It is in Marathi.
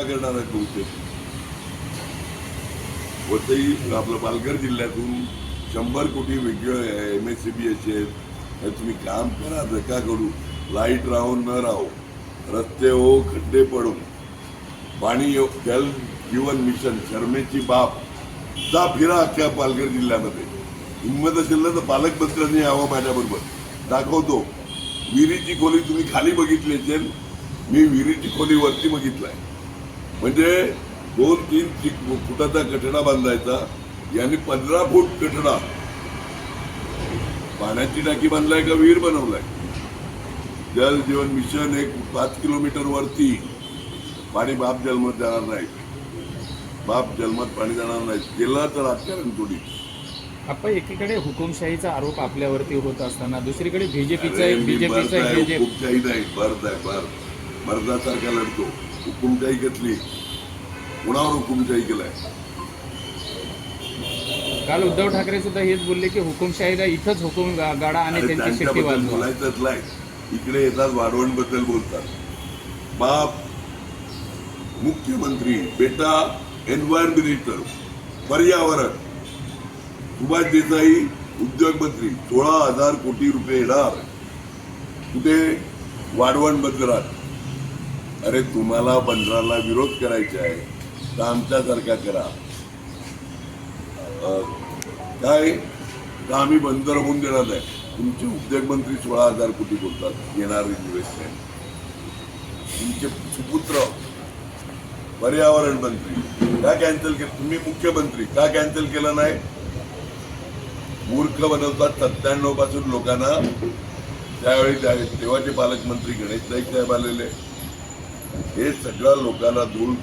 करणार आहेत बहुतेक. वसई आपलं पालघर जिल्ह्यातून 100 कोटी वेगळे MSCBचे आहेत. तुम्ही काम करा, नका करू, लाईट राहून न राहू, रस्ते हो खड्डे पडून, पाणी जल जीवन मिशन शर्मेची बाप जा फिरा अख्ख्या पालघर जिल्ह्यामध्ये. हिंमत असेल ना तर पालकमंत्र्यांनी यावं माझ्याबरोबर, दाखवतो. विहिरीची खोली तुम्ही खाली बघितली असेल, मी विहिरीची खोली वरती बघितलाय. म्हणजे 2-3 फुटाचा कठडा बांधायचा, यांनी 15 फूट कठडा. पाण्याची टाकी बांधलाय का विहीर बनवलाय? जल जीवन मिशन 5 किलोमीटर वरती पाणी बाप जन्मत जाणार नाही, बाप जन्मत पाणी जाणार नाही. केलं तर राजकारण थोडी. आपण एकीकडे हुकुमशाहीचा आरोप आपल्यावरती होत असताना दुसरीकडे बीजेपीचा हुकुमशाही नाही, बर्द आहे, बर्दासारखा लढतो. हुकुमशाही घेतली, कुणावर हुकुमशाही केलाय? काल उद्धव ठाकरे सुद्धा हेच बोलले की हुकुमशाहीला इथंच हुकुम गाडा आणि त्यांची शिट्टी वाजवा. बोलायचंच नाही. इकडे येतात वाढवणबद्दल बोलतात. बाप मुख्यमंत्री, बेटा एन्व्हायरमेंट मिनिस्टर, पर्यावरण. सुभाष देसाई उद्योग मंत्री, 16,000 कोटी रुपये येणार कुठे? वाढवण बंदरात. अरे तुम्हाला बंदराला विरोध करायचा आहे तर आमच्यासारखा करा. काय तर आम्ही बंदर होऊन देणार नाही. तुमचे उद्योग मंत्री 16,000 कोटी बोलतात येणार इन्व्हेस्टमेंट. तुमचे सुपुत्र पर्यावरण मंत्री का कॅन्सल केलं? तुम्ही मुख्यमंत्री का कॅन्सल केलं नाही? मूर्ख बनवतात 97 पासून लोकांना. त्यावेळी तेव्हाचे पालकमंत्री गणेश नाईक साहेब आलेले. हे सगळं लोकांना दूर